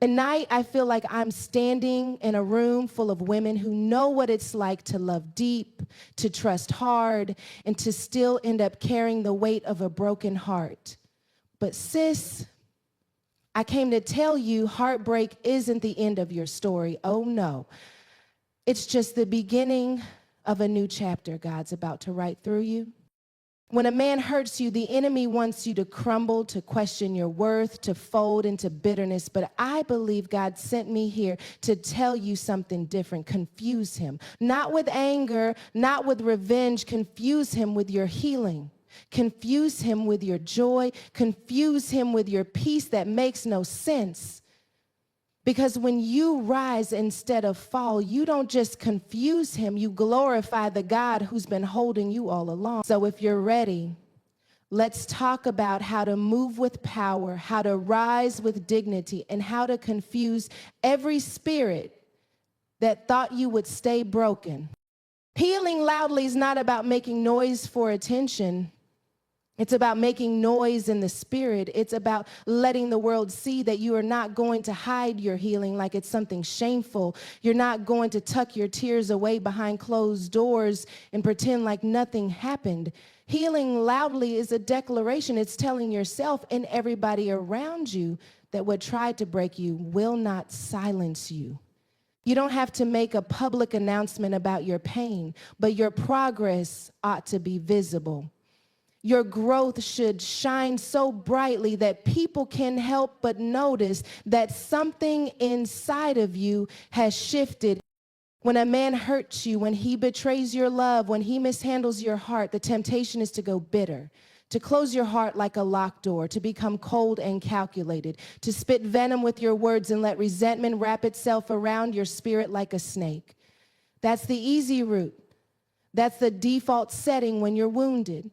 At night, I feel like I'm standing in a room full of women who know what it's like to love deep, to trust hard, and to still end up carrying the weight of a broken heart. But sis, I came to tell you heartbreak isn't the end of your story. Oh no. It's just the beginning of a new chapter God's about to write through you. When a man hurts you, the enemy wants you to crumble, to question your worth, to fold into bitterness. But I believe God sent me here to tell you something different. Confuse him. Not with anger, not with revenge. Confuse him with your healing. Confuse him with your joy. Confuse him with your peace that makes no sense. Because when you rise instead of fall, you don't just confuse him, you glorify the God who's been holding you all along. So if you're ready, let's talk about how to move with power, how to rise with dignity, and how to confuse every spirit that thought you would stay broken. Healing loudly is not about making noise for attention. It's about making noise in the spirit. It's about letting the world see that you are not going to hide your healing like it's something shameful. You're not going to tuck your tears away behind closed doors and pretend like nothing happened. Healing loudly is a declaration. It's telling yourself and everybody around you that what tried to break you will not silence you. You don't have to make a public announcement about your pain, but your progress ought to be visible. Your growth should shine so brightly that people can help but notice that something inside of you has shifted. When a man hurts you, when he betrays your love, when he mishandles your heart, the temptation is to go bitter, to close your heart like a locked door, to become cold and calculated, to spit venom with your words and let resentment wrap itself around your spirit like a snake. That's the easy route. That's the default setting when you're wounded.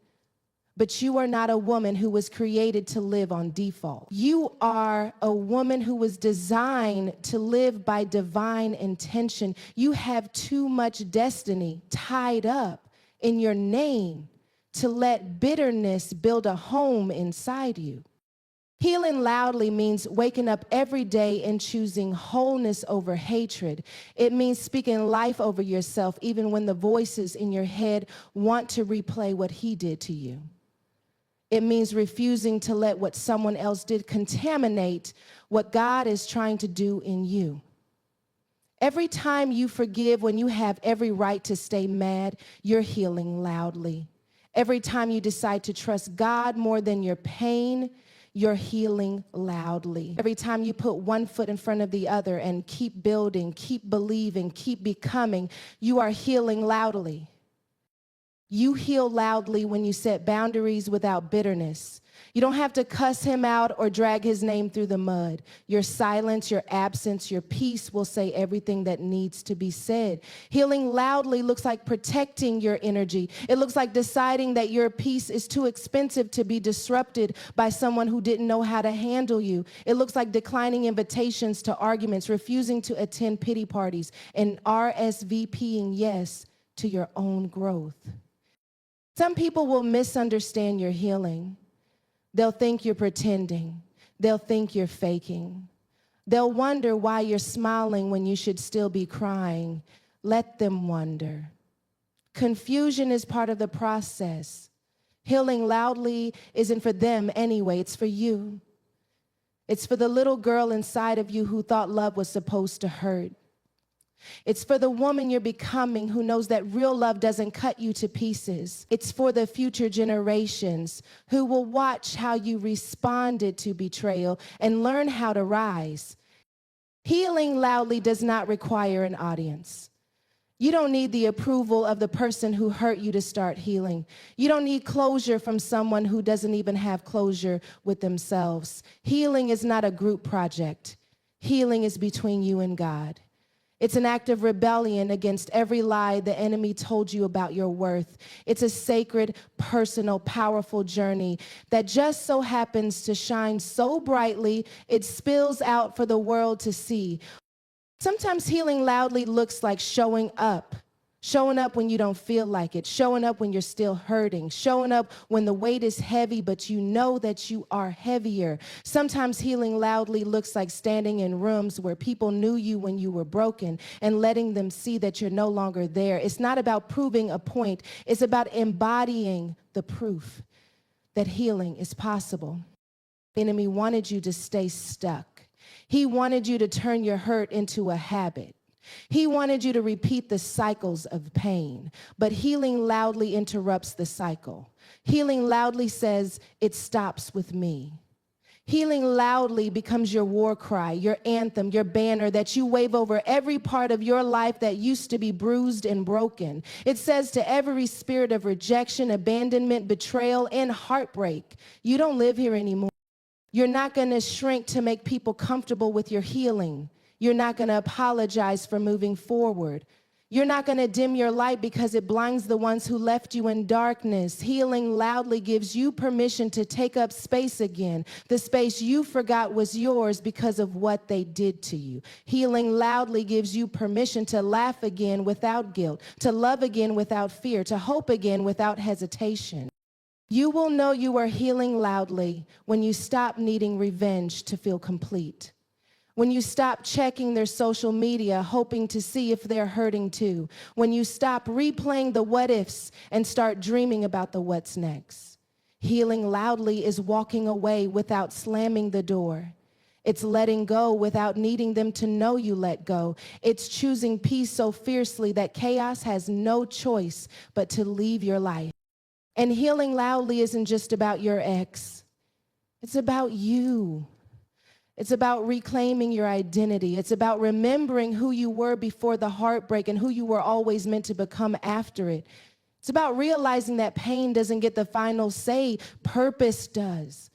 But you are not a woman who was created to live on default. You are a woman who was designed to live by divine intention. You have too much destiny tied up in your name to let bitterness build a home inside you. Healing loudly means waking up every day and choosing wholeness over hatred. It means speaking life over yourself even when the voices in your head want to replay what he did to you. It means refusing to let what someone else did contaminate what God is trying to do in you. Every time you forgive when you have every right to stay mad, you're healing loudly. Every time you decide to trust God more than your pain, you're healing loudly. Every time you put one foot in front of the other and keep building, keep believing, keep becoming, you are healing loudly. You heal loudly when you set boundaries without bitterness. You don't have to cuss him out or drag his name through the mud. Your silence, your absence, your peace will say everything that needs to be said. Healing loudly looks like protecting your energy. It looks like deciding that your peace is too expensive to be disrupted by someone who didn't know how to handle you. It looks like declining invitations to arguments, refusing to attend pity parties, and RSVPing yes to your own growth. Some people will misunderstand your healing. They'll think you're pretending. They'll think you're faking. They'll wonder why you're smiling when you should still be crying. Let them wonder. Confusion is part of the process. Healing loudly isn't for them anyway, it's for you. It's for the little girl inside of you who thought love was supposed to hurt. It's for the woman you're becoming who knows that real love doesn't cut you to pieces. It's for the future generations who will watch how you responded to betrayal and learn how to rise. Healing loudly does not require an audience. You don't need the approval of the person who hurt you to start healing. You don't need closure from someone who doesn't even have closure with themselves. Healing is not a group project. Healing is between you and God. It's an act of rebellion against every lie the enemy told you about your worth. It's a sacred, personal, powerful journey that just so happens to shine so brightly it spills out for the world to see. Sometimes healing loudly looks like showing up Showing up when you don't feel like it, showing up when you're still hurting, showing up when the weight is heavy, but you know that you are heavier. Sometimes healing loudly looks like standing in rooms where people knew you when you were broken and letting them see that you're no longer there. It's not about proving a point. It's about embodying the proof that healing is possible. The enemy wanted you to stay stuck. He wanted you to turn your hurt into a habit. He wanted you to repeat the cycles of pain, but healing loudly interrupts the cycle. Healing loudly says, it stops with me. Healing loudly becomes your war cry, your anthem, your banner that you wave over every part of your life that used to be bruised and broken. It says to every spirit of rejection, abandonment, betrayal, and heartbreak, you don't live here anymore. You're not going to shrink to make people comfortable with your healing. You're not going to apologize for moving forward. You're not going to dim your light because it blinds the ones who left you in darkness. Healing loudly gives you permission to take up space again, the space you forgot was yours because of what they did to you. Healing loudly gives you permission to laugh again without guilt, to love again without fear, to hope again without hesitation. You will know you are healing loudly when you stop needing revenge to feel complete. When you stop checking their social media, hoping to see if they're hurting too. When you stop replaying the what ifs and start dreaming about the what's next. Healing loudly is walking away without slamming the door. It's letting go without needing them to know you let go. It's choosing peace so fiercely that chaos has no choice but to leave your life. And healing loudly isn't just about your ex. It's about you. It's about reclaiming your identity. It's about remembering who you were before the heartbreak and who you were always meant to become after it. It's about realizing that pain doesn't get the final say, purpose does.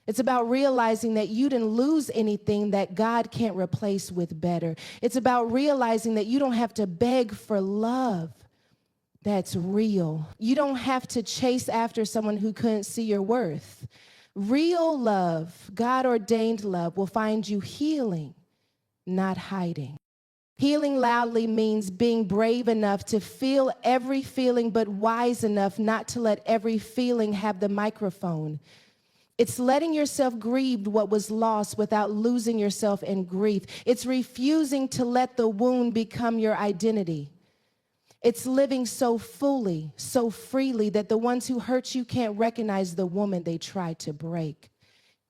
It's about realizing that you didn't lose anything that God can't replace with better. It's about realizing that you don't have to beg for love that's real. You don't have to chase after someone who couldn't see your worth. Real love, God-ordained love, will find you healing, not hiding. Healing loudly means being brave enough to feel every feeling, but wise enough not to let every feeling have the microphone. It's letting yourself grieve what was lost without losing yourself in grief. It's refusing to let the wound become your identity. It's living so fully, so freely that the ones who hurt you can't recognize the woman they tried to break.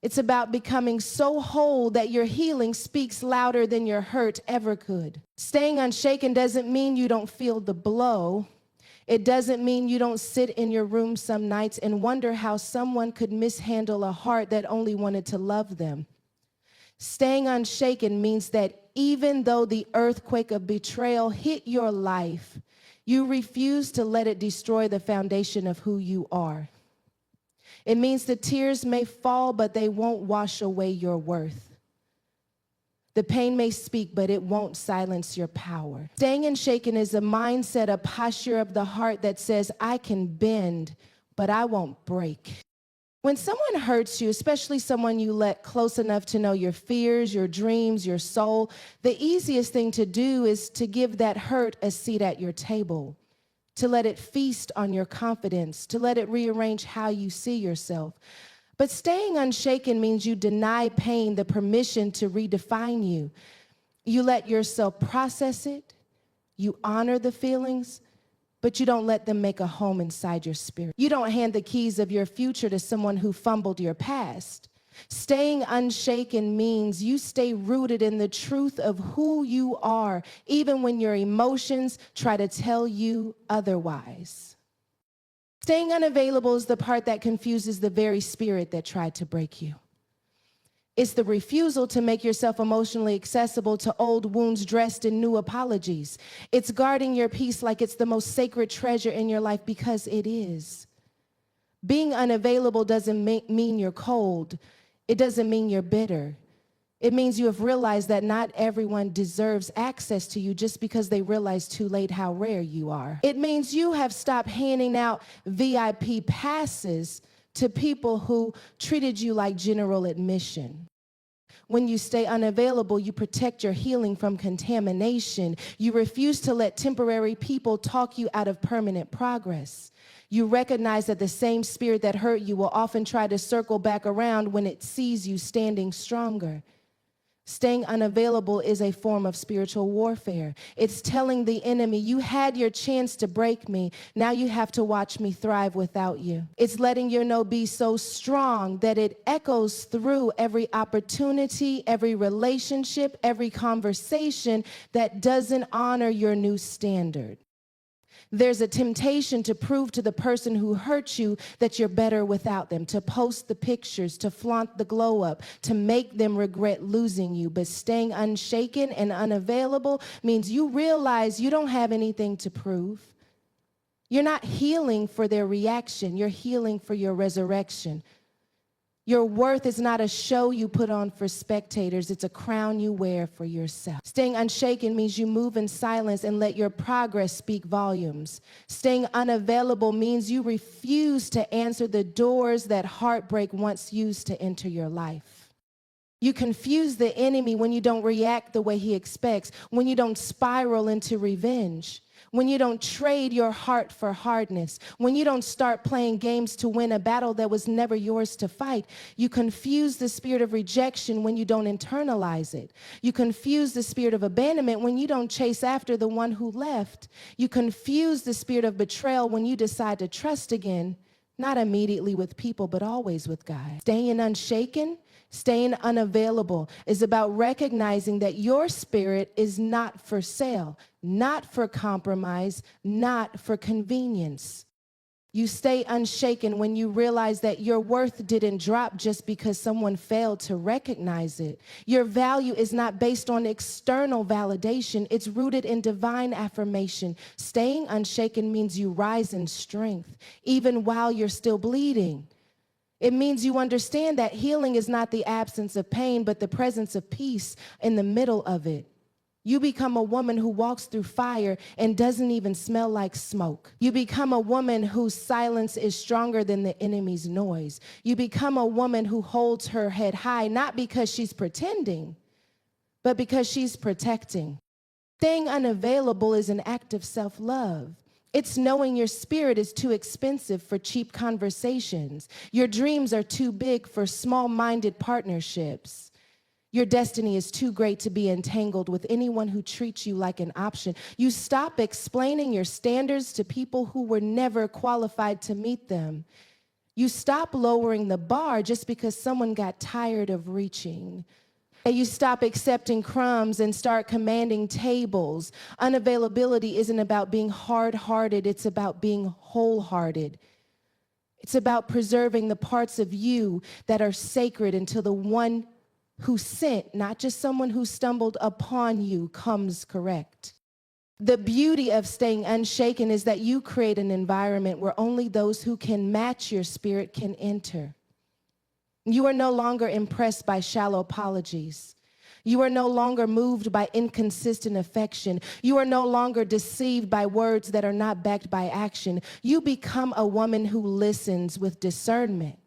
It's about becoming so whole that your healing speaks louder than your hurt ever could. Staying unshaken doesn't mean you don't feel the blow. It doesn't mean you don't sit in your room some nights and wonder how someone could mishandle a heart that only wanted to love them. Staying unshaken means that even though the earthquake of betrayal hit your life, you refuse to let it destroy the foundation of who you are. It means the tears may fall, but they won't wash away your worth. The pain may speak, but it won't silence your power. Staying unshaken is a mindset, a posture of the heart that says, I can bend, but I won't break. When someone hurts you, especially someone you let close enough to know your fears, your dreams, your soul, the easiest thing to do is to give that hurt a seat at your table, to let it feast on your confidence, to let it rearrange how you see yourself. But staying unshaken means you deny pain the permission to redefine you. You let yourself process it, you honor the feelings, but you don't let them make a home inside your spirit. You don't hand the keys of your future to someone who fumbled your past. Staying unshaken means you stay rooted in the truth of who you are, even when your emotions try to tell you otherwise. Staying unavailable is the part that confuses the very spirit that tried to break you. It's the refusal to make yourself emotionally accessible to old wounds dressed in new apologies. It's guarding your peace like it's the most sacred treasure in your life, because it is. Being unavailable doesn't mean you're cold. It doesn't mean you're bitter. It means you have realized that not everyone deserves access to you just because they realize too late how rare you are. It means you have stopped handing out VIP passes to people who treated you like general admission. When you stay unavailable, you protect your healing from contamination. You refuse to let temporary people talk you out of permanent progress. You recognize that the same spirit that hurt you will often try to circle back around when it sees you standing stronger. Staying unavailable is a form of spiritual warfare. It's telling the enemy, you had your chance to break me. Now you have to watch me thrive without you. It's letting your no be so strong that it echoes through every opportunity, every relationship, every conversation that doesn't honor your new standard. There's a temptation to prove to the person who hurt you that you're better without them, to post the pictures, to flaunt the glow up, to make them regret losing you. But staying unshaken and unavailable means you realize you don't have anything to prove. You're not healing for their reaction. You're healing for your resurrection. Your worth is not a show you put on for spectators. It's a crown you wear for yourself. Staying unshaken means you move in silence and let your progress speak volumes. Staying unavailable means you refuse to answer the doors that heartbreak once used to enter your life. You confuse the enemy when you don't react the way he expects, when you don't spiral into revenge, when you don't trade your heart for hardness, when you don't start playing games to win a battle that was never yours to fight. You confuse the spirit of rejection when you don't internalize it. You confuse the spirit of abandonment when you don't chase after the one who left. You confuse the spirit of betrayal when you decide to trust again, not immediately with people, but always with God. Staying unshaken, staying unavailable is about recognizing that your spirit is not for sale, not for compromise, not for convenience. You stay unshaken when you realize that your worth didn't drop just because someone failed to recognize it. Your value is not based on external validation. It's rooted in divine affirmation. Staying unshaken means you rise in strength, even while you're still bleeding. It means you understand that healing is not the absence of pain, but the presence of peace in the middle of it. You become a woman who walks through fire and doesn't even smell like smoke. You become a woman whose silence is stronger than the enemy's noise. You become a woman who holds her head high, not because she's pretending, but because she's protecting. Staying unavailable is an act of self-love. It's knowing your spirit is too expensive for cheap conversations. Your dreams are too big for small-minded partnerships. Your destiny is too great to be entangled with anyone who treats you like an option. You stop explaining your standards to people who were never qualified to meet them. You stop lowering the bar just because someone got tired of reaching. And you stop accepting crumbs and start commanding tables. Unavailability isn't about being hard-hearted, it's about being wholehearted. It's about preserving the parts of you that are sacred until the one who sent, not just someone who stumbled upon you, comes correct. The beauty of staying unshaken is that you create an environment where only those who can match your spirit can enter. You are no longer impressed by shallow apologies. You are no longer moved by inconsistent affection. You are no longer deceived by words that are not backed by action. You become a woman who listens with discernment,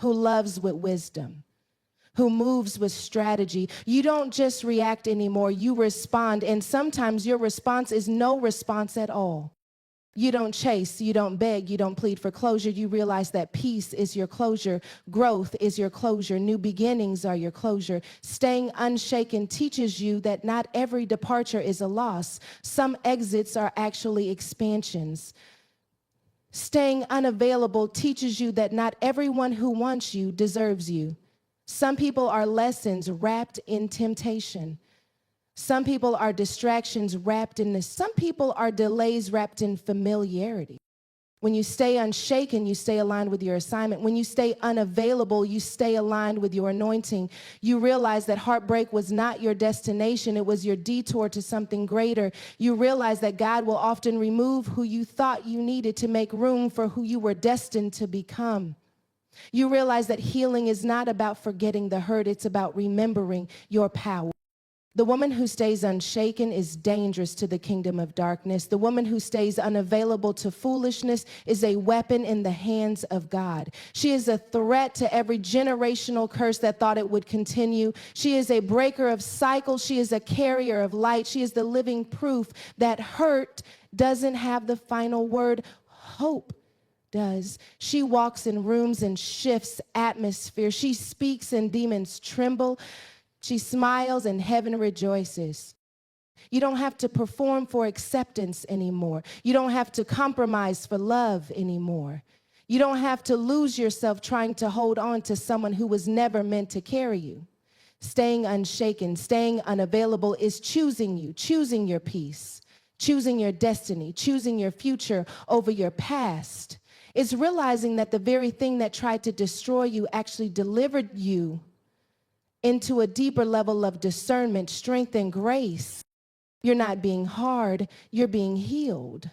who loves with wisdom, who moves with strategy. You don't just react anymore, you respond, and sometimes your response is no response at all. You don't chase, you don't beg, you don't plead for closure. You realize that peace is your closure, growth is your closure, new beginnings are your closure. Staying unshaken teaches you that not every departure is a loss. Some exits are actually expansions. Staying unavailable teaches you that not everyone who wants you deserves you. Some people are lessons wrapped in temptation. Some people are distractions wrapped in this. Some people are delays wrapped in familiarity. When you stay unshaken, you stay aligned with your assignment. When you stay unavailable, you stay aligned with your anointing. You realize that heartbreak was not your destination. It was your detour to something greater. You realize that God will often remove who you thought you needed to make room for who you were destined to become. You realize that healing is not about forgetting the hurt. It's about remembering your power. The woman who stays unshaken is dangerous to the kingdom of darkness. The woman who stays unavailable to foolishness is a weapon in the hands of God. She is a threat to every generational curse that thought it would continue. She is a breaker of cycles. She is a carrier of light. She is the living proof that hurt doesn't have the final word. Hope does. She walks in rooms and shifts atmosphere. She speaks and demons tremble. She smiles and heaven rejoices. You don't have to perform for acceptance anymore. You don't have to compromise for love anymore. You don't have to lose yourself trying to hold on to someone who was never meant to carry you. Staying unshaken, staying unavailable is choosing you, choosing your peace, choosing your destiny, choosing your future over your past. It's realizing that the very thing that tried to destroy you actually delivered you into a deeper level of discernment, strength, and grace. You're not being hard, you're being healed.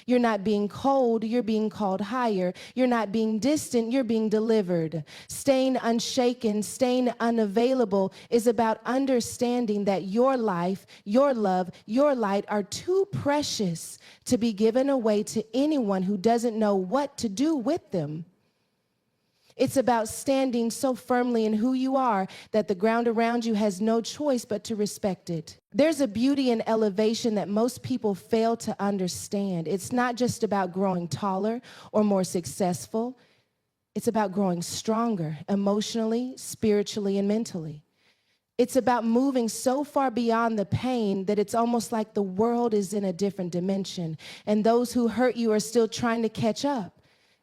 You're not being cold, you're being called higher. You're not being distant, you're being delivered. Staying unshaken, staying unavailable is about understanding that your life, your love, your light are too precious to be given away to anyone who doesn't know what to do with them. It's about standing so firmly in who you are that the ground around you has no choice but to respect it. There's a beauty in elevation that most people fail to understand. It's not just about growing taller or more successful. It's about growing stronger emotionally, spiritually, and mentally. It's about moving so far beyond the pain that it's almost like the world is in a different dimension, and those who hurt you are still trying to catch up.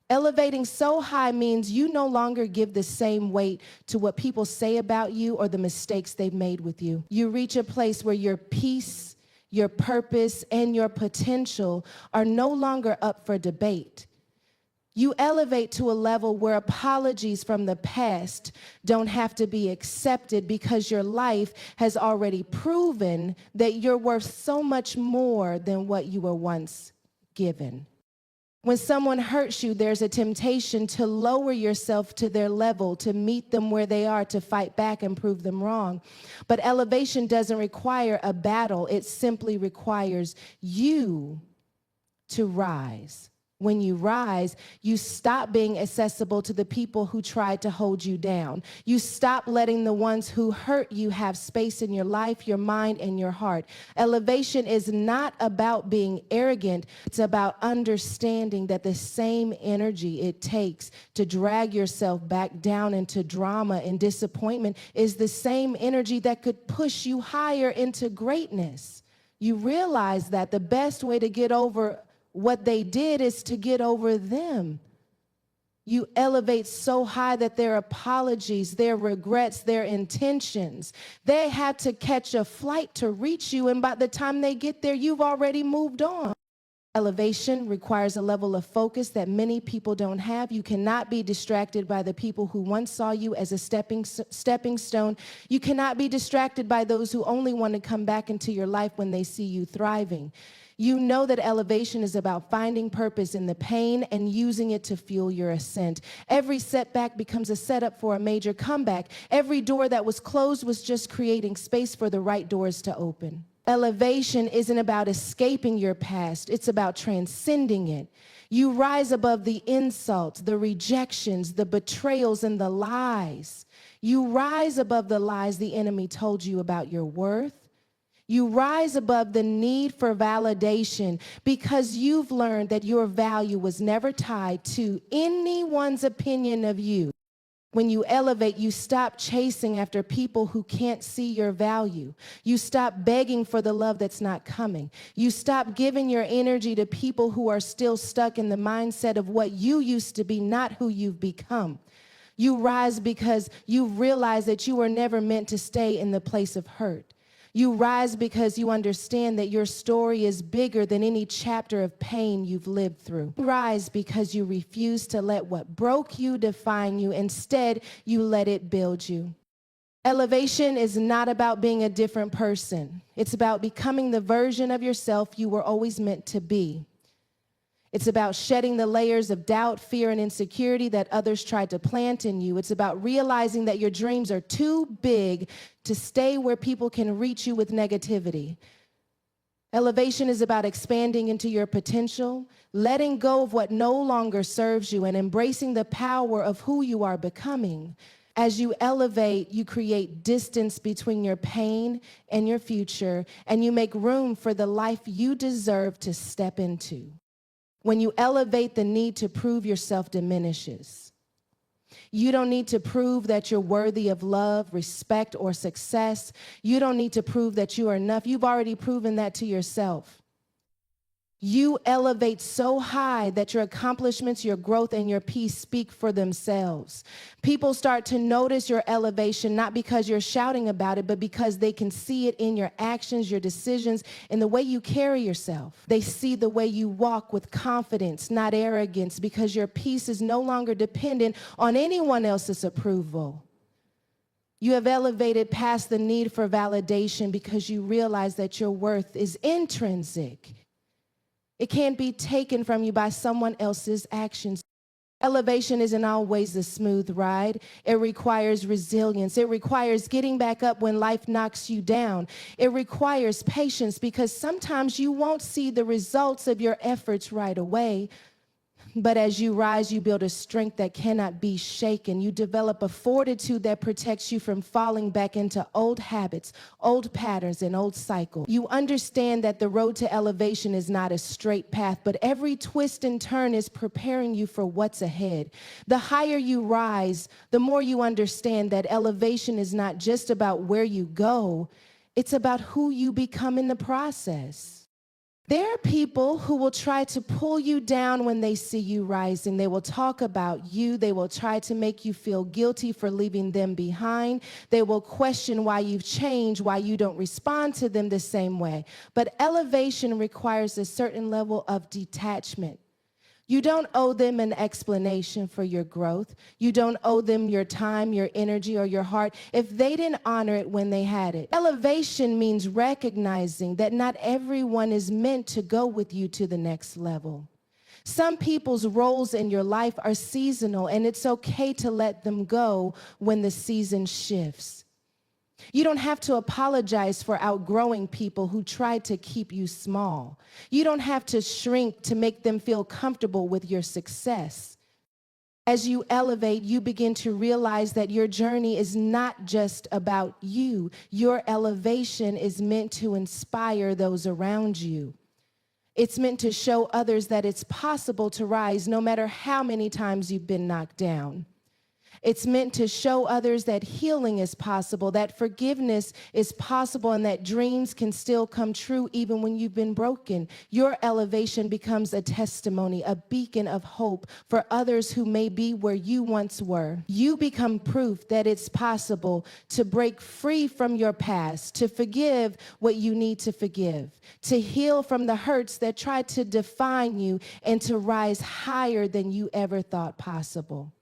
Elevating so high means you no longer give the same weight to what people say about you or the mistakes they've made with you. You reach a place where your peace, your purpose, and your potential are no longer up for debate. You elevate to a level where apologies from the past don't have to be accepted because your life has already proven that you're worth so much more than what you were once given. When someone hurts you, there's a temptation to lower yourself to their level, to meet them where they are, to fight back and prove them wrong. But elevation doesn't require a battle. It simply requires you to rise. When you rise, you stop being accessible to the people who tried to hold you down. You stop letting the ones who hurt you have space in your life, your mind, and your heart. Elevation is not about being arrogant. It's about understanding that the same energy it takes to drag yourself back down into drama and disappointment is the same energy that could push you higher into greatness. You realize that the best way to get over what they did is to get over them. You elevate so high that their apologies, their regrets, their intentions, they had to catch a flight to reach you, and by the time they get there, you've already moved on. Elevation requires a level of focus that many people don't have. You cannot be distracted by the people who once saw you as a stepping stone. You cannot be distracted by those who only want to come back into your life when they see you thriving. You know that elevation is about finding purpose in the pain and using it to fuel your ascent. Every setback becomes a setup for a major comeback. Every door that was closed was just creating space for the right doors to open. Elevation isn't about escaping your past. It's about transcending it. You rise above the insults, the rejections, the betrayals, and the lies. You rise above the lies the enemy told you about your worth. You rise above the need for validation because you've learned that your value was never tied to anyone's opinion of you. When you elevate, you stop chasing after people who can't see your value. You stop begging for the love that's not coming. You stop giving your energy to people who are still stuck in the mindset of what you used to be, not who you've become. You rise because you realize that you were never meant to stay in the place of hurt. You rise because you understand that your story is bigger than any chapter of pain you've lived through. You rise because you refuse to let what broke you define you. Instead, you let it build you. Elevation is not about being a different person. It's about becoming the version of yourself you were always meant to be. It's about shedding the layers of doubt, fear, and insecurity that others tried to plant in you. It's about realizing that your dreams are too big to stay where people can reach you with negativity. Elevation is about expanding into your potential, letting go of what no longer serves you, and embracing the power of who you are becoming. As you elevate, you create distance between your pain and your future, and you make room for the life you deserve to step into. When you elevate, the need to prove yourself diminishes. You don't need to prove that you're worthy of love, respect, or success. You don't need to prove that you are enough. You've already proven that to yourself. You elevate so high that your accomplishments, your growth, and your peace speak for themselves. People start to notice your elevation, not because you're shouting about it, but because they can see it in your actions, your decisions, and the way you carry yourself. They see the way you walk with confidence, not arrogance, because your peace is no longer dependent on anyone else's approval. You have elevated past the need for validation because you realize that your worth is intrinsic. It can't be taken from you by someone else's actions. Elevation isn't always a smooth ride. It requires resilience. It requires getting back up when life knocks you down. It requires patience because sometimes you won't see the results of your efforts right away. But as you rise, you build a strength that cannot be shaken. You develop a fortitude that protects you from falling back into old habits, old patterns, and old cycles. You understand that the road to elevation is not a straight path, but every twist and turn is preparing you for what's ahead. The higher you rise, the more you understand that elevation is not just about where you go, it's about who you become in the process. There are people who will try to pull you down when they see you rising. They will talk about you. They will try to make you feel guilty for leaving them behind. They will question why you've changed, why you don't respond to them the same way. But elevation requires a certain level of detachment. You don't owe them an explanation for your growth. You don't owe them your time, your energy, or your heart if they didn't honor it when they had it. Elevation means recognizing that not everyone is meant to go with you to the next level. Some people's roles in your life are seasonal, and it's okay to let them go when the season shifts. You don't have to apologize for outgrowing people who tried to keep you small. You don't have to shrink to make them feel comfortable with your success. As you elevate, you begin to realize that your journey is not just about you. Your elevation is meant to inspire those around you. It's meant to show others that it's possible to rise no matter how many times you've been knocked down. It's meant to show others that healing is possible, that forgiveness is possible, and that dreams can still come true even when you've been broken. Your elevation becomes a testimony, a beacon of hope for others who may be where you once were. You become proof that it's possible to break free from your past, to forgive what you need to forgive, to heal from the hurts that try to define you, and to rise higher than you ever thought possible.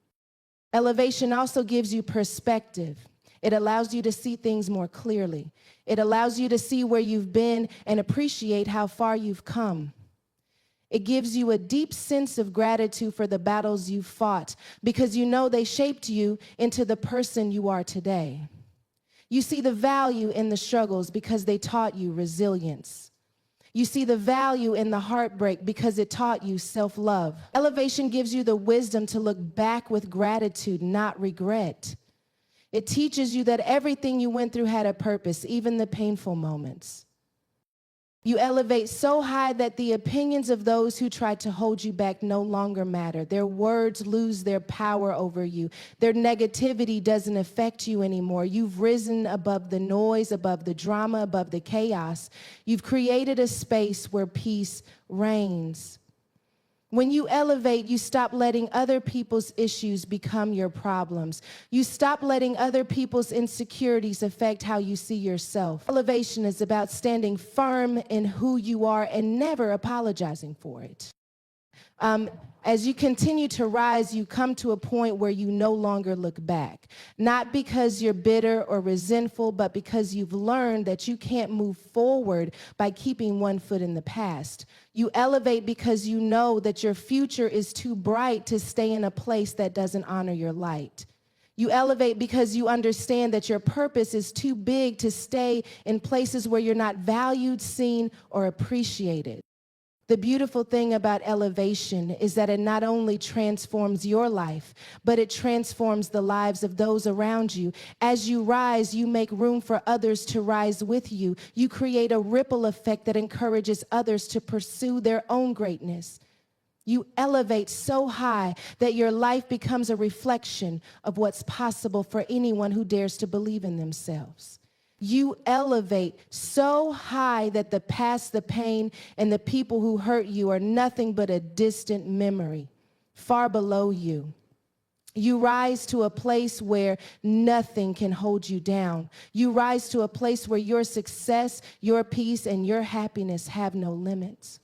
Elevation also gives you perspective. It allows you to see things more clearly. It allows you to see where you've been and appreciate how far you've come. It gives you a deep sense of gratitude for the battles you've fought because you know they shaped you into the person you are today. You see the value in the struggles because they taught you resilience. You see the value in the heartbreak because it taught you self-love. Elevation gives you the wisdom to look back with gratitude, not regret. It teaches you that everything you went through had a purpose, even the painful moments. You elevate so high that the opinions of those who tried to hold you back no longer matter. Their words lose their power over you. Their negativity doesn't affect you anymore. You've risen above the noise, above the drama, above the chaos. You've created a space where peace reigns. When you elevate, you stop letting other people's issues become your problems. You stop letting other people's insecurities affect how you see yourself. Elevation is about standing firm in who you are and never apologizing for it. Um, as you continue to rise, you come to a point where you no longer look back. Not because you're bitter or resentful, but because you've learned that you can't move forward by keeping one foot in the past. You elevate because you know that your future is too bright to stay in a place that doesn't honor your light. You elevate because you understand that your purpose is too big to stay in places where you're not valued, seen, or appreciated. The beautiful thing about elevation is that it not only transforms your life, but it transforms the lives of those around you. As you rise, you make room for others to rise with you. You create a ripple effect that encourages others to pursue their own greatness. You elevate so high that your life becomes a reflection of what's possible for anyone who dares to believe in themselves. You elevate so high that the past, the pain, and the people who hurt you are nothing but a distant memory, far below you. You rise to a place where nothing can hold you down. You rise to a place where your success, your peace, and your happiness have no limits.